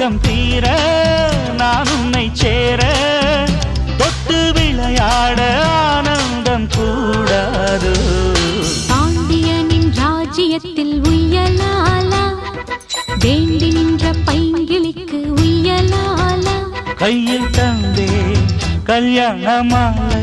சோகம் தீர நான் உன்னை சேர தொட்டு விளையாட ஆனந்தம் கூடாது. பாண்டியனின் ராஜ்யத்தில் உய்யலாலா, வேண்டி நின்ற பைங்கிளிக்கு உய்யலாலா. கையில் தந்தே கல்யாண மாலை